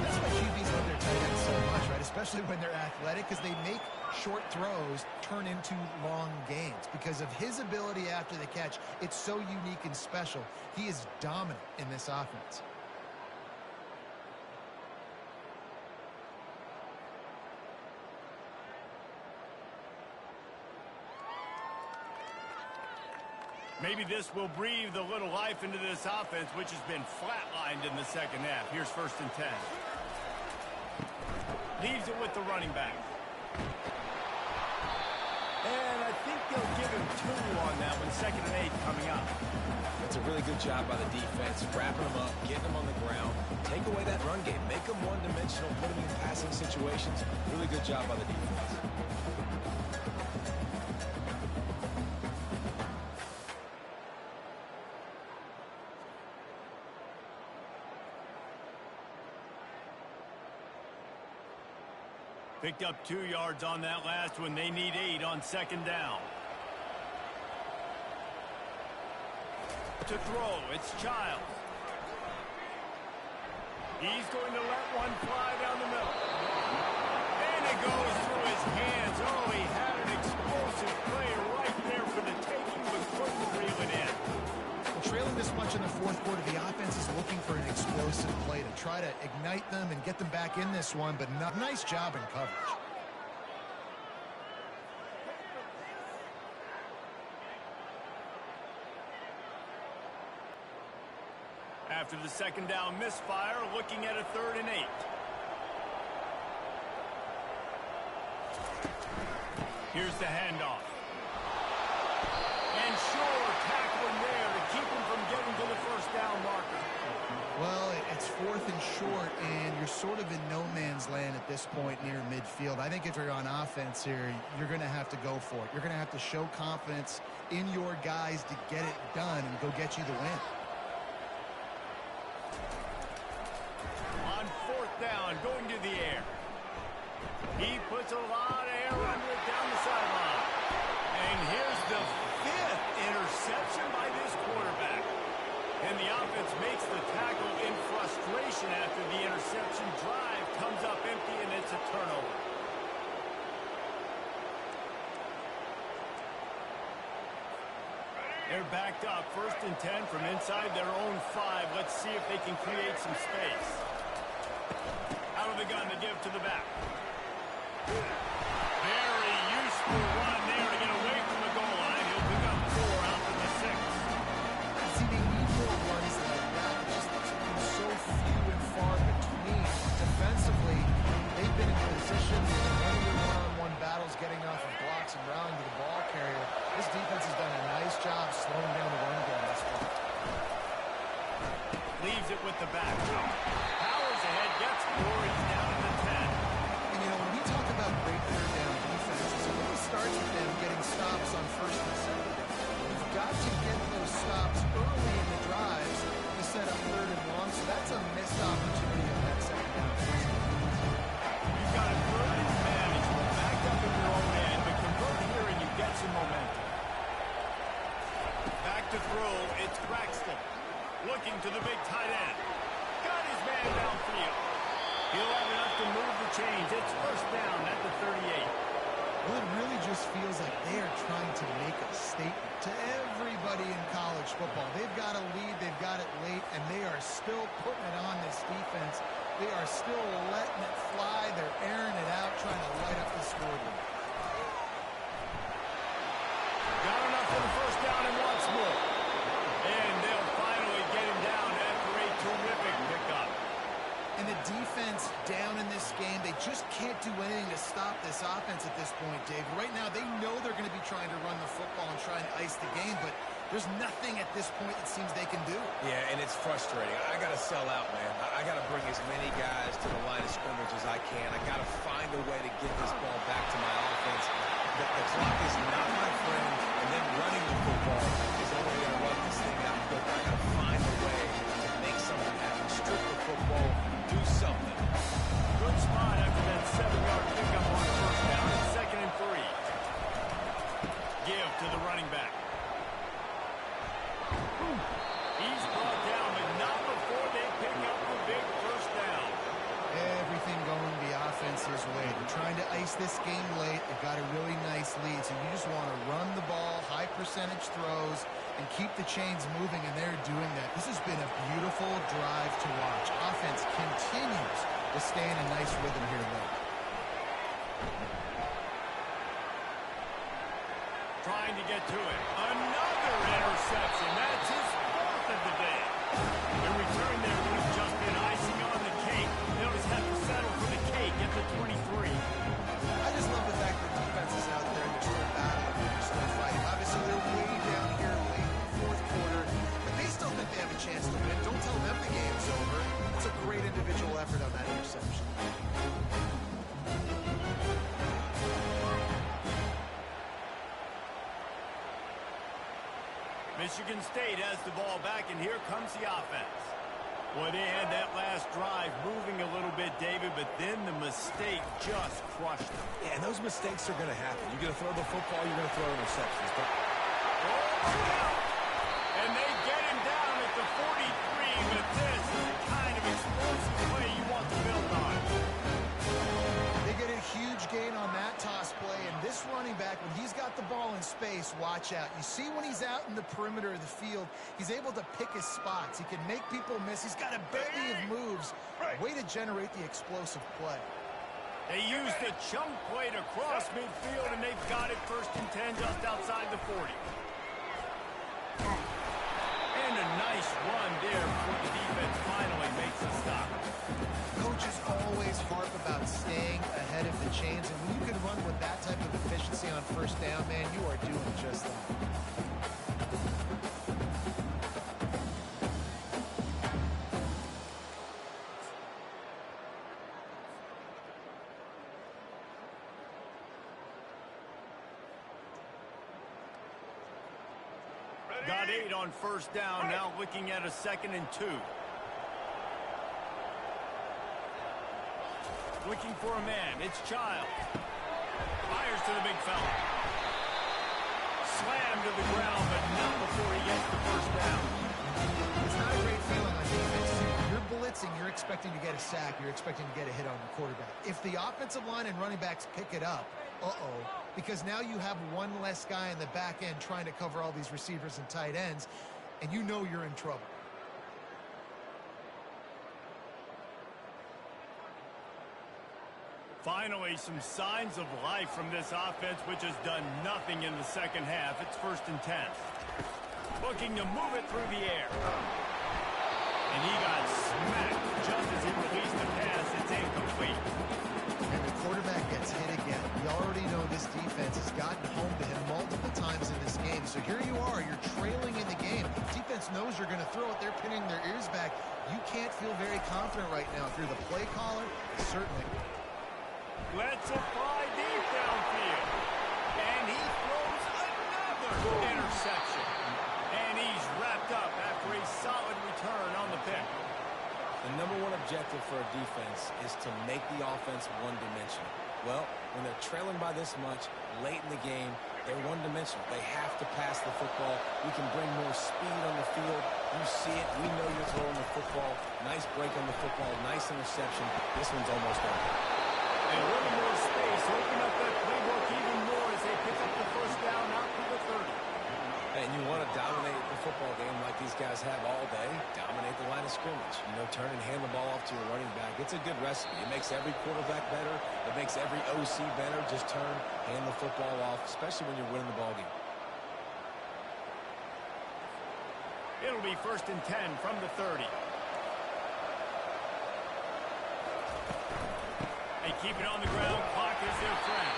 That's why QBs love their tight ends so much, right? Especially when they're athletic, because they make short throws turn into long gains. Because of his ability after the catch, it's so unique and special. He is dominant in this offense. Maybe this will breathe a little life into this offense, which has been flatlined in the second half. Here's 1st and 10. Leaves it with the running back. And I think they'll give him 2 on that one. 2nd and 8 coming up. That's a really good job by the defense, wrapping them up, getting them on the ground. Take away that run game. Make them one-dimensional, put them in passing situations. Really good job by the defense. Picked up 2 yards on that last one. They need 8 on 2nd down. To throw, it's Childs. He's going to let one fly down the middle. And it goes through his hands. Oh, he had an explosive play right there for the taking, but couldn't reel it in. Well, trailing this much in the fourth quarter, the offense is looking for an explosive play to try to ignite them and get them back in this one, but nice job in coverage. After the second down misfire, looking at a 3rd and 8. Here's the handoff. And sure, tackling there to keep him from getting to the first down marker. Well, it's 4th and short, and you're sort of in no man's land at this point near midfield. I think if you're on offense here, you're going to have to go for it. You're going to have to show confidence in your guys to get it done and go get you the win. On 4th down, going to the air. He puts a lot of air under it down the sideline. And here's the 5th interception by this quarterback. And the offense makes the tackle in frustration after the interception. Drive comes up empty, and it's a turnover. They're backed up, 1st and 10 from inside their own 5. Let's see if they can create some space. Out of the gun to give to the back. Very useful run there to get away from the goal line. He'll pick up 4 out to the 6. See, they need more runs like that. It's just been so few and far between. Defensively, they've been in position, winning their one-on-one battles, getting off of blocks and rallying to the ball carrier. This defense has done a nice job slowing down the run game this far. Leaves it with the back. Powers ahead, gets 4. He's down at the 10. And, you know, when we talk about great third-down defenses, it really starts with them getting stops on 1st and 2nd. You've got to get those stops early in the drives to set up 3rd and long, so that's a missed opportunity on that 2nd down. You've got a 3rd and advantage. We're backed up in your own end, but convert here and you get some momentum. Back to throw, it's Braxton. Looking to the big tight end. Got his man downfield. He'll have enough to move the chains. It's 1st down at the 38. Well, it really just feels like they are trying to make a statement to everybody in college football. They've got a lead, they've got it late, and they are still putting it on this defense. They are still letting it fly. They're airing it out, trying to light up the scoreboard. Got enough for the 1st down and wants more. And they'll finally get him down after a terrific pickup. And the defense down in this game, they just can't do anything to stop this offense at this point, Dave. Right now, they know they're going to be trying to run the football and trying to ice the game, but there's nothing at this point it seems they can do. Yeah, and it's frustrating. I got to sell out, man. I got to bring as many guys to the line of scrimmage as I can. I got to find a way to get this ball back to my offense. The clock is not my friend, and then running the football is the only way to run this thing out. But I got to find a way to make something happen. Strip the football, do something. Good spot after that 7-yard pickup on 1st down and 2nd and 3. Give to the running back. He's brought down, but not before they pick up the big 1st down. Everything going the offense's way. They're trying to ice this game late. They've got a really nice lead, so you just want to run the ball, high percentage throws, and keep the chains moving, and they're doing that. This has been a beautiful drive to watch. Offense continues to stay in a nice rhythm here late. Trying to get to it. Another interception. That's his 4th of the day. The return there would have just been icing on the cake. They'll just have to settle for the cake at the 23. I just love the fact that defense is out there and they're still battling, they're still fighting. Obviously, they're way down here late in the 4th quarter, but they still think they have a chance to win. Don't tell them the game's over. It's a great individual effort on that interception. Michigan State has the ball back, and here comes the offense. Boy, they had that last drive moving a little bit, David, but then the mistake just crushed them. Yeah, and those mistakes are going to happen. You're going to throw the football, you're going to throw interceptions. But and they get him down at the 43, but this is the kind of explosive play you want to build on. They get a huge gain on that toss play, and this running back, when he's got the ball in space, watch out. You see when he's out in the perimeter of the field, he's able to pick his spots. He can make people miss. He's got a bevy of moves. Way to generate the explosive play. They used a chunk play to cross midfield, and they've got it 1st and 10 just outside the 40. And a nice run there for the defense. Got 8 on first down, now looking at a 2nd and 2. Looking for a man, it's Child. Fires to the big fella. Slammed to the ground, but not before he gets the first down. It's not a great feeling on defense. You're blitzing, you're expecting to get a sack, you're expecting to get a hit on the quarterback. If the offensive line and running backs pick it up, because now you have one less guy in the back end trying to cover all these receivers and tight ends, and you know you're in trouble. Finally, some signs of life from this offense, which has done nothing in the second half. It's 1st and 10. Looking to move it through the air. And he got smacked just as he released the pass. It's incomplete. And the quarterback gets hit again. We already know this defense has gotten home to him multiple times in this game. So here you are, you're trailing in the game. Defense knows you're going to throw it. They're pinning their ears back. You can't feel very confident right now. If you're the play caller, certainly. Let's apply deep downfield. And he throws another interception. And he's wrapped up after a solid return on the pick. The number one objective for a defense is to make the offense one-dimensional. Well, when they're trailing by this much, late in the game, they're one-dimensional. They have to pass the football. We can bring more speed on the field. You see it. We know you're throwing the football. Nice break on the football. Nice interception. This one's almost over. And a little more space. Open up that playbook even more as they pick up the first down out to the 30. And you want to dominate the football game like these guys have all day. Dominate the line of scrimmage. You know, turn and hand the ball off to your running back. It's a good recipe. It makes every quarterback better. It makes every OC better. Just turn, hand the football off, especially when you're winning the ball game. It'll be 1st and 10 from the 30. They keep it on the ground. Clock is their friend.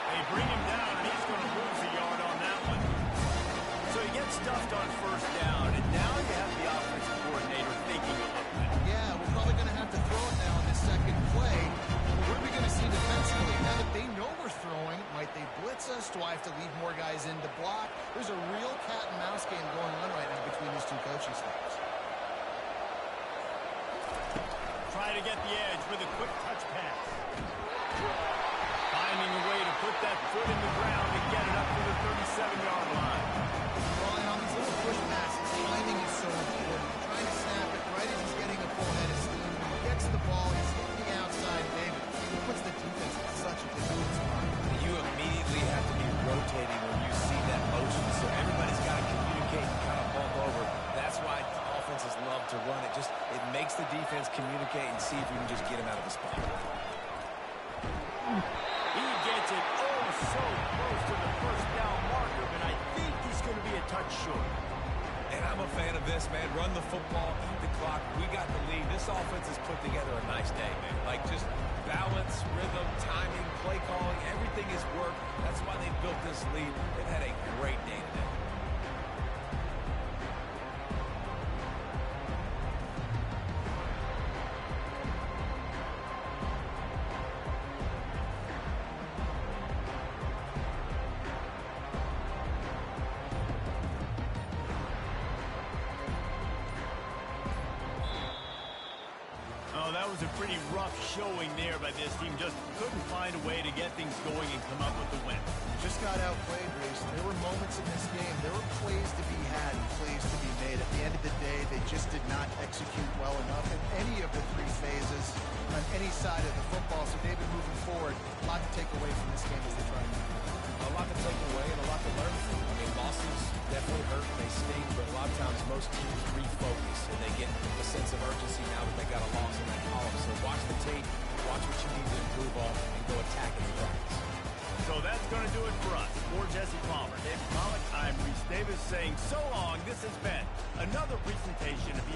They bring him down, and he's going to lose a yard on that one. So he gets stuffed on first down, and now you have the offensive coordinator thinking a little bit. Yeah, we're probably going to have to throw it now in this second play. What are we going to see defensively? Now that they know we're throwing, might they blitz us? Do I have to leave more guys in to block? There's a real cat and mouse game going on right now between these two coaching staffs. Try to get the edge with a quick touch pass. Finding a way to put that foot in the ground and get it up to the 37-yard line. Well, and on these little push passes, timing is so important. Trying to snap it right as he's getting a full head of steam. When he gets the ball, he's hitting the outside, David. He puts the defense in such a difficult spot. You immediately have to be rotating when you see that motion, so everybody's got to communicate and kind of bump over. That's why offenses love to run it. It makes the defense communicate and see if we can just get him out of the spot. He gets it so close to the first down marker, but I think he's going to be a touch short. And I'm a fan of this, man. Run the football, the clock. We got the lead. This offense has put together a nice day, man. Like just balance, rhythm, timing, play calling, everything has worked. That's why they built this lead. They've had a great day today. That was a pretty rough showing there by this team. Just couldn't find a way to get things going and come up with the win. Just got outplayed, Grace. There were moments in this game. There were plays to be had and plays to be made. At the end of the day, they just did not execute well enough in any of the three phases on any side of the football. So, David, moving forward, a lot to take away from this game as they try to move. A lot to take away and a lot to learn from. I mean, losses definitely hurt. They sting, but a lot of times most teams refocus and they get a sense of urgency now that they got a loss in that column. So watch the tape, watch what you need to improve on, and go attack it in practice. So that's going to do it for us. For Jesse Palmer, David Pollack, I'm Reese Davis saying so long. This has been another presentation of